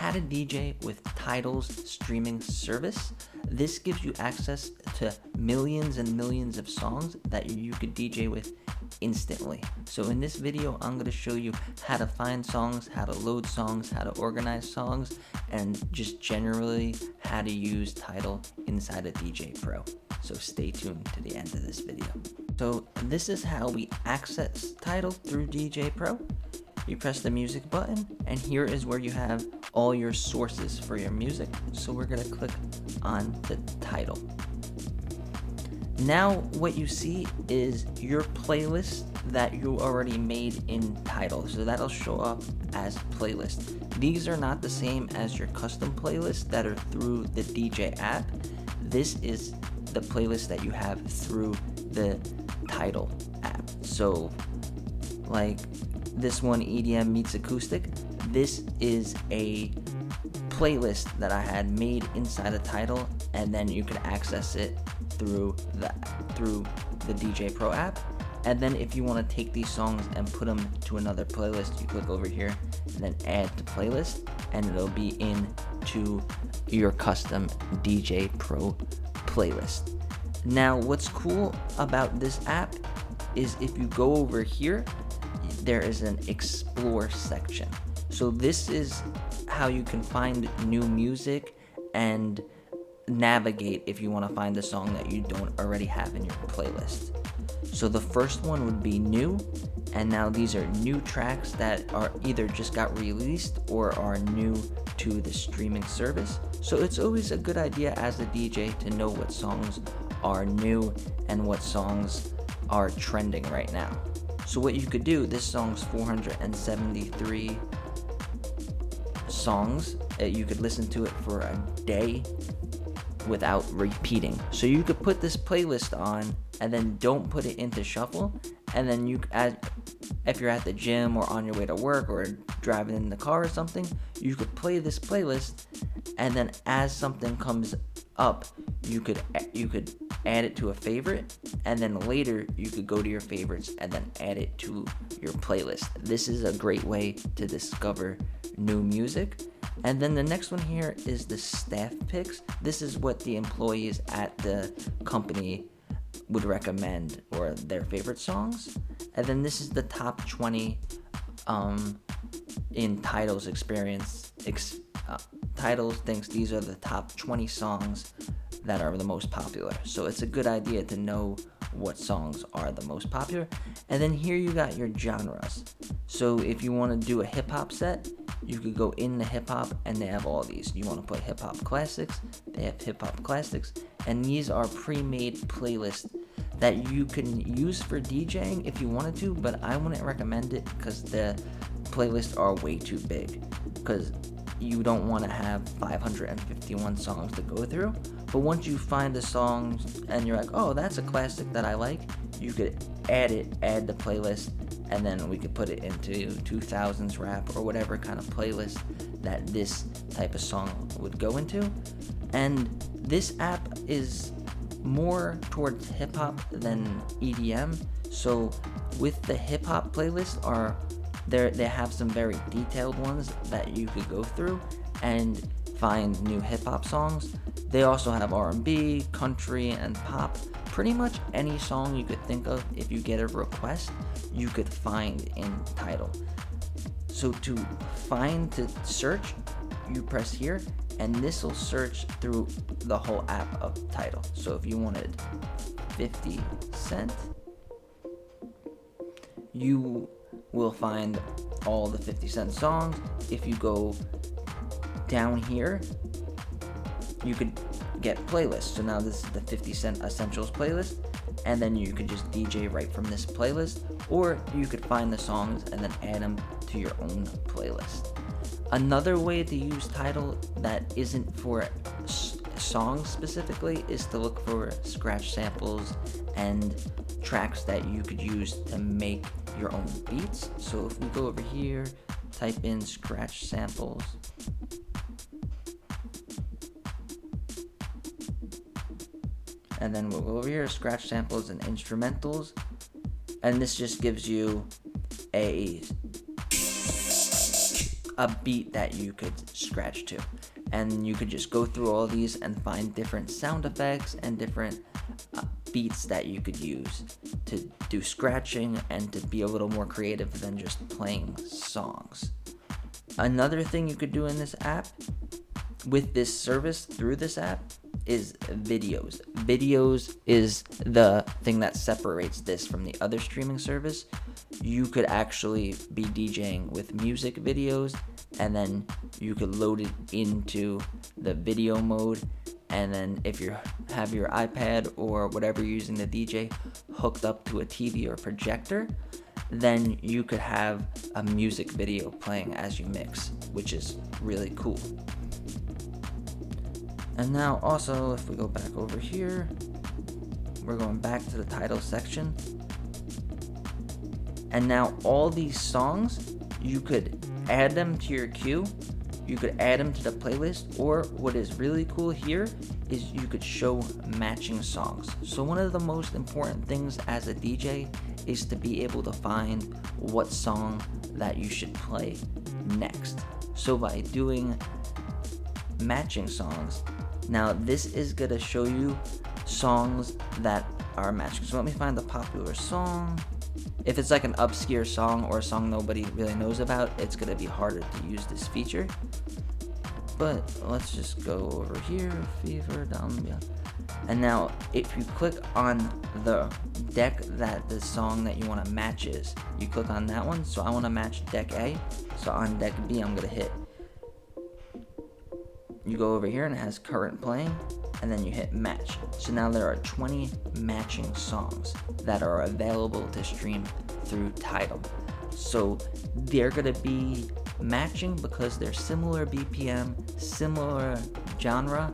how to DJ with Tidal's streaming service. This gives you access to millions and millions of songs that you could DJ with instantly. So in this video, I'm going to show you how to find songs, how to load songs, how to organize songs, and just generally how to use Tidal inside of DJ Pro. So stay tuned to the end of this video. So this is how we access Tidal through DJ Pro. You press the music button, and here is where you have all your sources for your music. So we're going to click on the Tidal. Now what you see is your playlist that you already made in Tidal. So that'll show up as playlist. These are not the same as your custom playlists that are through the DJ app. This is the playlist that you have through the Tidal app. So like this one, EDM meets acoustic, this is a playlist that I had made inside of Tidal, and then you can access it through the DJ Pro app. And then if you want to take these songs and put them to another playlist, you click over here and then add to playlist, and it'll be into your custom DJ Pro playlist. Now what's cool about this app is if you go over here, there is an explore section. So this is how you can find new music and navigate if you want to find a song that you don't already have in your playlist. So the first one would be new, and now these are new tracks that are either just got released or are new to the streaming service. So it's always a good idea as a DJ to know what songs are new and what songs are trending right now. So what you could do, this song's 473 songs. You could listen to it for a day without repeating. So you could put this playlist on and then don't put it into shuffle, and then you if you're at the gym or on your way to work or driving in the car or something, you could play this playlist, and then as something comes up, you could add it to a favorite, and then later you could go to your favorites and then add it to your playlist. This is a great way to discover new music. And then the next one here is the staff picks. This is what the employees at the company would recommend, or their favorite songs. And then this is the top 20 in Tidal's experience. Tidal thinks these are the top 20 songs that are the most popular. So it's a good idea to know what songs are the most popular. And then here you got your genres. So if you want to do a hip hop set, you could go in the hip hop, and they have all these. You want to put hip hop classics, they have hip hop classics, and these are pre-made playlists that you can use for DJing if you wanted to, but I wouldn't recommend it because the playlists are way too big, because you don't want to have 551 songs to go through. But once you find the songs and you're like, oh, that's a classic that I like, you could add the playlist, and then we could put it into 2000s rap or whatever kind of playlist that this type of song would go into. And this app is more towards hip hop than EDM. So with the hip hop playlist they have some very detailed ones that you could go through and find new hip hop songs. They also have R&B, country, and pop. Pretty much any song you could think of, if you get a request, you could find in Tidal. So to search, you press here, and this will search through the whole app of Tidal. So if you wanted 50 Cent, you will find all the 50 Cent songs. If you go down here, you could get playlists. So now this is the 50 Cent Essentials playlist, and then you could just DJ right from this playlist, or you could find the songs and then add them to your own playlist. Another way to use Tidal that isn't for songs specifically is to look for scratch samples and tracks that you could use to make your own beats. So if we go over here, type in scratch samples, and then we'll go over here, scratch samples and instrumentals, and this just gives you a a beat that you could scratch to. And you could just go through all these and find different sound effects and different beats that you could use to do scratching and to be a little more creative than just playing songs. Another thing you could do in this app, with this service through this app, is videos. Videos is the thing that separates this from the other streaming service. You could actually be DJing with music videos, and then you could load it into the video mode, and then if you have your iPad or whatever you're using to DJ hooked up to a TV or projector, then you could have a music video playing as you mix, which is really cool. And now also, if we go back over here, we're going back to the Tidal section. And now all these songs, you could add them to your queue, you could add them to the playlist, or what is really cool here is you could show matching songs. So one of the most important things as a DJ is to be able to find what song that you should play next. So by doing matching songs, now this is gonna show you songs that are matching. So let me find the popular song. If it's like an obscure song or a song nobody really knows about, it's gonna be harder to use this feature. But let's just go over here, Fever, down, and now if you click on the deck that the song that you want to match is, you click on that one. So I want to match deck A. So on deck B, I'm gonna hit. You go over here and it has current playing, and then you hit match. So now there are 20 matching songs that are available to stream through Tidal. So they're gonna be matching because they're similar BPM, similar genre,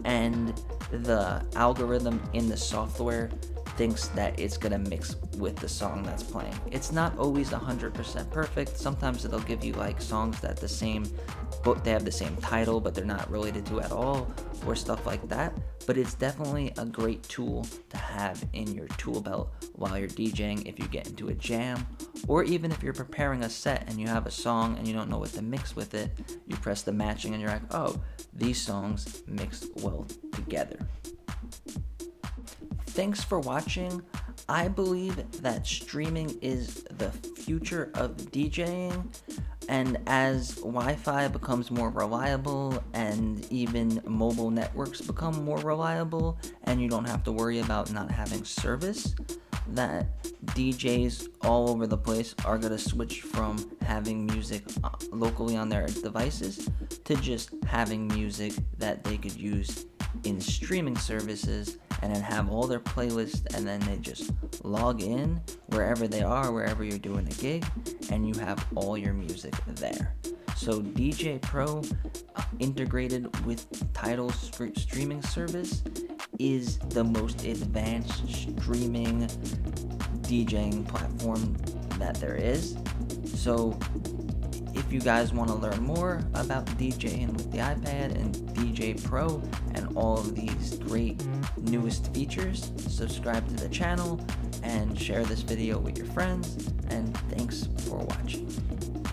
and the algorithm in the software thinks that it's gonna mix with the song that's playing. It's not always 100% perfect. Sometimes it'll give you like songs that they have the same title but they're not related to at all, or stuff like that. But it's definitely a great tool to have in your tool belt while you're DJing if you get into a jam, or even if you're preparing a set and you have a song and you don't know what to mix with it, you press the matching and you're like, oh, these songs mix well together. Thanks for watching. I believe that streaming is the future of DJing, and as Wi-Fi becomes more reliable and even mobile networks become more reliable and you don't have to worry about not having service, that DJs all over the place are going to switch from having music locally on their devices to just having music that they could use in streaming services, and then have all their playlists, and then they just log in wherever they are, wherever you're doing a gig, and you have all your music there. So Djay Pro integrated with Tidal streaming service is the most advanced streaming DJing platform that there is. So if you guys want to learn more about DJing with the iPad and Djay Pro and all of these great newest features, subscribe to the channel and share this video with your friends, and thanks for watching.